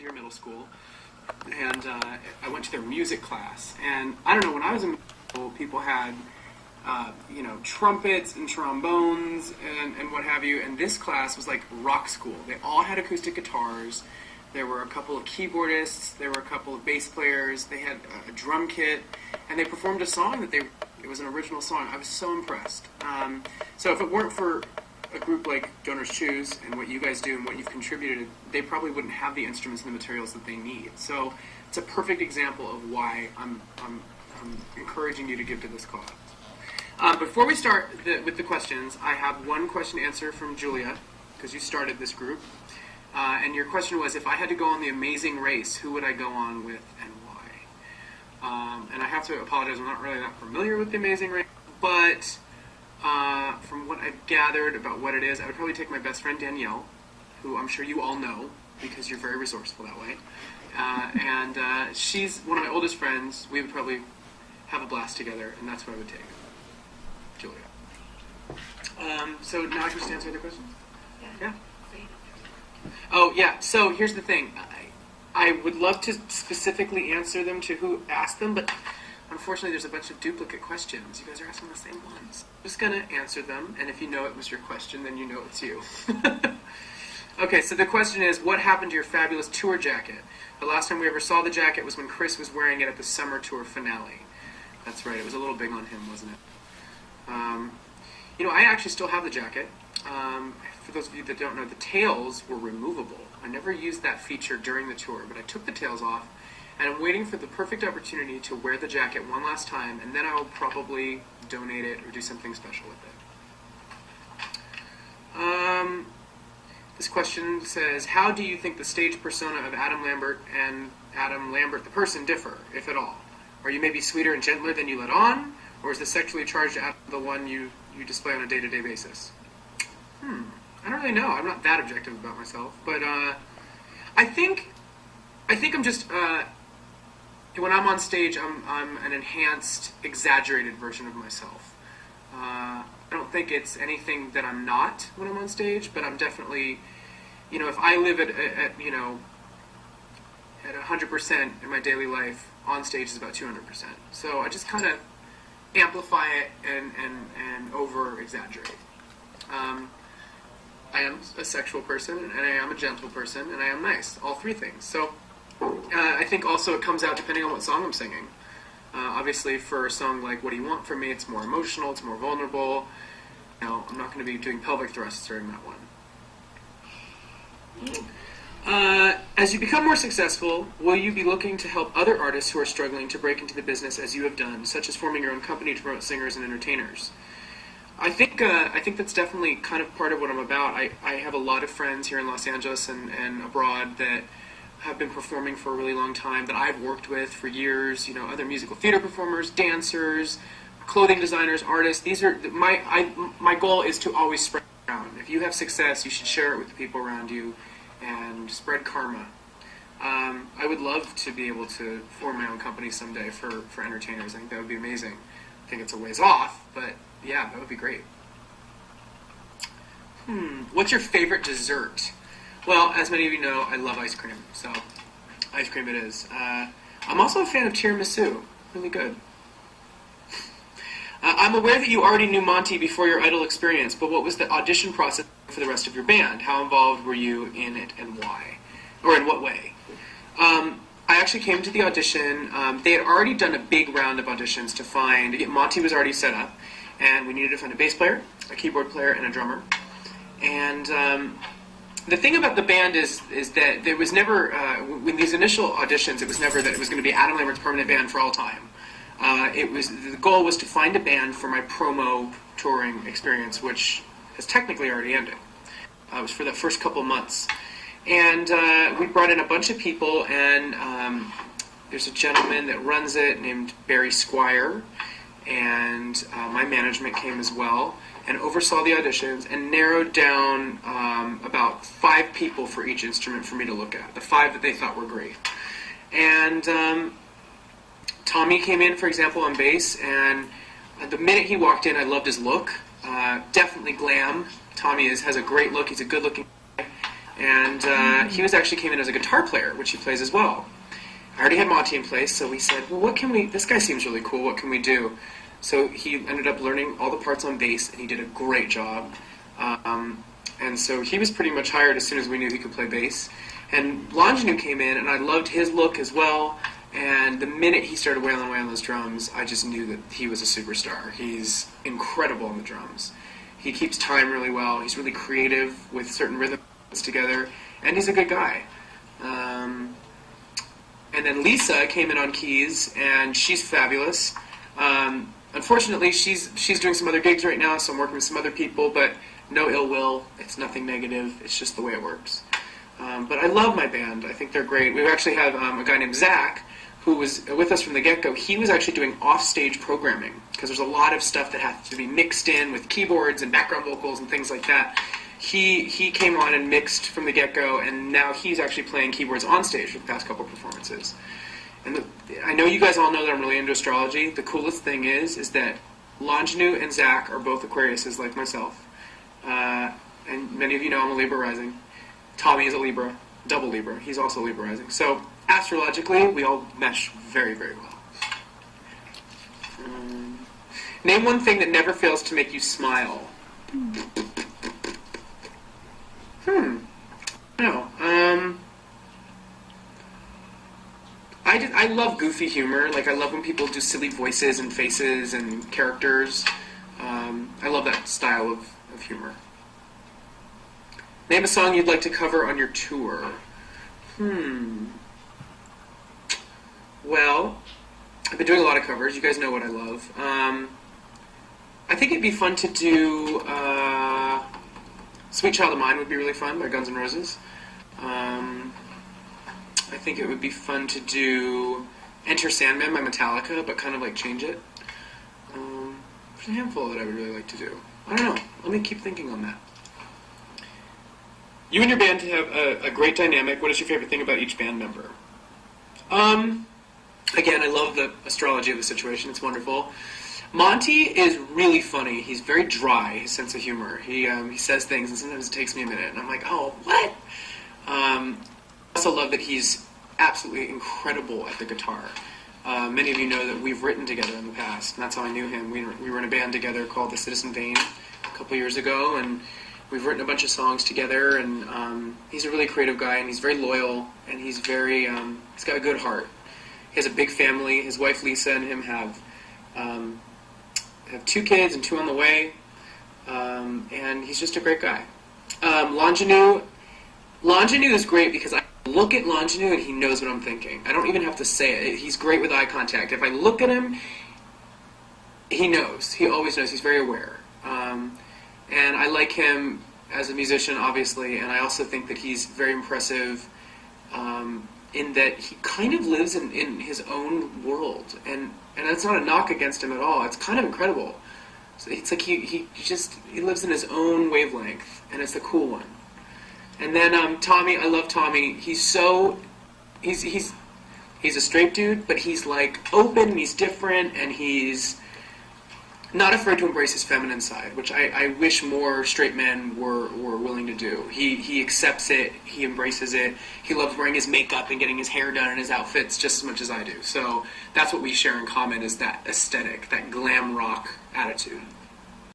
Deer Middle School, and I went to their music class. And I don't know, when I was in middle school, people had trumpets and trombones and what have you. And this class was like rock school. They all had acoustic guitars. There were a couple of keyboardists. There were a couple of bass players. They had a drum kit, and they performed a song it was an original song. I was so impressed. So if it weren't for a group like Donors Choose and what you guys do and what you've contributed, they probably wouldn't have the instruments and the materials that they need. So it's a perfect example of why I'm encouraging you to give to this cause. Before we start with the questions, I have one question to answer from Julia, because you started this group. And your question was, if I had to go on The Amazing Race, who would I go on with and why? And I have to apologize, I'm not really that familiar with The Amazing Race, but from what I've gathered about what it is, I would probably take my best friend Danielle, who I'm sure you all know, because you're very resourceful that way. And she's one of my oldest friends. We would probably have a blast together, and that's what I would take. Julia. So now I can just answer the questions? Yeah. Oh, yeah. So here's the thing. I would love to specifically answer them to who asked them, but unfortunately there's a bunch of duplicate questions. You guys are asking the same ones. I'm just going to answer them, and if you know it was your question, then you know it's you. Okay, so the question is, what happened to your fabulous tour jacket? The last time we ever saw the jacket was when Chris was wearing it at the summer tour finale. That's right. It was a little big on him, wasn't it? I actually still have the jacket. For those of you that don't know, the tails were removable. I never used that feature during the tour, but I took the tails off, and I'm waiting for the perfect opportunity to wear the jacket one last time, and then I will probably donate it or do something special with it. This question says, how do you think the stage persona of Adam Lambert and Adam Lambert the person differ, if at all? Are you maybe sweeter and gentler than you let on, or is the sexually charged Adam the one you display on a day-to-day basis? I don't really know. I'm not that objective about myself, but I think I'm just when I'm on stage, I'm an enhanced, exaggerated version of myself. I don't think it's anything that I'm not when I'm on stage, but I'm definitely, if I live at 100% in my daily life, on stage is about 200%. So I just kind of amplify it and over-exaggerate. I am a sexual person, and I am a gentle person, and I am nice. All three things. So I think also it comes out depending on what song I'm singing. Obviously, for a song like What Do You Want From Me, it's more emotional, it's more vulnerable. I'm not going to be doing pelvic thrusts during that one. As you become more successful, will you be looking to help other artists who are struggling to break into the business as you have done, such as forming your own company to promote singers and entertainers? I think that's definitely kind of part of what I'm about. I have a lot of friends here in Los Angeles and abroad that have been performing for a really long time, that I've worked with for years, other musical theater performers, dancers, clothing designers, artists. These are my goal is to always spread it around. If you have success, you should share it with the people around you and spread karma. I would love to be able to form my own company someday for entertainers. I think that would be amazing. I think it's a ways off, but yeah, that would be great. What's your favorite dessert? Well, as many of you know, I love ice cream, so ice cream it is. I'm also a fan of tiramisu. Really good. I'm aware that you already knew Monty before your Idol experience, but what was the audition process for the rest of your band? How involved were you in it, and why? Or in what way? I actually came to the audition. They had already done a big round of auditions to find... Monty was already set up, and we needed to find a bass player, a keyboard player, and a drummer. And the thing about the band is that there was never... when these initial auditions, it was never that it was going to be Adam Lambert's permanent band for all time. The goal was to find a band for my promo touring experience, which has technically already ended. It was for the first couple months. And we brought in a bunch of people, and there's a gentleman that runs it named Barry Squire, and my management came as well, and oversaw the auditions, and narrowed down about 5 people for each instrument for me to look at, the 5 that they thought were great. And Tommy came in, for example, on bass, and the minute he walked in, I loved his look. Definitely glam. Tommy has a great look. He's a good-looking guy. And he actually came in as a guitar player, which he plays as well. I already had Monty in place, so we said, well, this guy seems really cool, what can we do? So he ended up learning all the parts on bass, and he did a great job. And so he was pretty much hired as soon as we knew he could play bass. And Longenu came in, and I loved his look as well. And the minute he started wailing away on those drums, I just knew that he was a superstar. He's incredible on the drums. He keeps time really well. He's really creative with certain rhythms together, and he's a good guy. And then Lisa came in on keys, and she's fabulous. Unfortunately, she's doing some other gigs right now, so I'm working with some other people, but no ill will. It's nothing negative. It's just the way it works. But I love my band. I think they're great. We actually have a guy named Zach, who was with us from the get-go. He was actually doing off-stage programming, because there's a lot of stuff that has to be mixed in with keyboards and background vocals and things like that. He came on and mixed from the get-go, and now he's actually playing keyboards on stage for the past couple performances. And I know you guys all know that I'm really into astrology. The coolest thing is that Longenu and Zach are both Aquariuses like myself. And many of you know I'm a Libra rising. Tommy is a Libra, double Libra. He's also Libra rising. So astrologically, we all mesh very, very well. Name one thing that never fails to make you smile. No. I love goofy humor. Like, I love when people do silly voices and faces and characters. I love that style of humor. Name a song you'd like to cover on your tour. Well, I've been doing a lot of covers. You guys know what I love. I think it'd be fun to do Sweet Child of Mine would be really fun by Guns N' Roses. I think it would be fun to do Enter Sandman by Metallica, but kind of like change it. There's a handful that I would really like to do. I don't know. Let me keep thinking on that. You and your band have a great dynamic. What is your favorite thing about each band member? Again, I love the astrology of the situation. It's wonderful. Monty is really funny. He's very dry, his sense of humor. He says things, and sometimes it takes me a minute, and I'm like, oh, what? I also love that he's absolutely incredible at the guitar. Many of you know that we've written together in the past, and that's how I knew him. We were in a band together called the Citizen Vane a couple years ago, and we've written a bunch of songs together, and he's a really creative guy, and he's very loyal, and he's got a good heart. He has a big family. His wife Lisa and him have 2 kids and 2 on the way, and he's just a great guy. Longenu is great because I look at Longenu and he knows what I'm thinking. I don't even have to say it. He's great with eye contact. If I look at him, he knows. He always knows. He's very aware. And I like him as a musician, obviously, and I also think that he's very impressive in that he kind of lives in his own world, and that's not a knock against him at all. It's kind of incredible. So it's like he lives in his own wavelength, and it's the cool one. And then Tommy, I love Tommy. He's a straight dude, but he's like open, and he's different, and he's not afraid to embrace his feminine side, which I wish more straight men were willing to do. He accepts it, he embraces it, he loves wearing his makeup and getting his hair done and his outfits just as much as I do. So that's what we share in common, is that aesthetic, that glam rock attitude.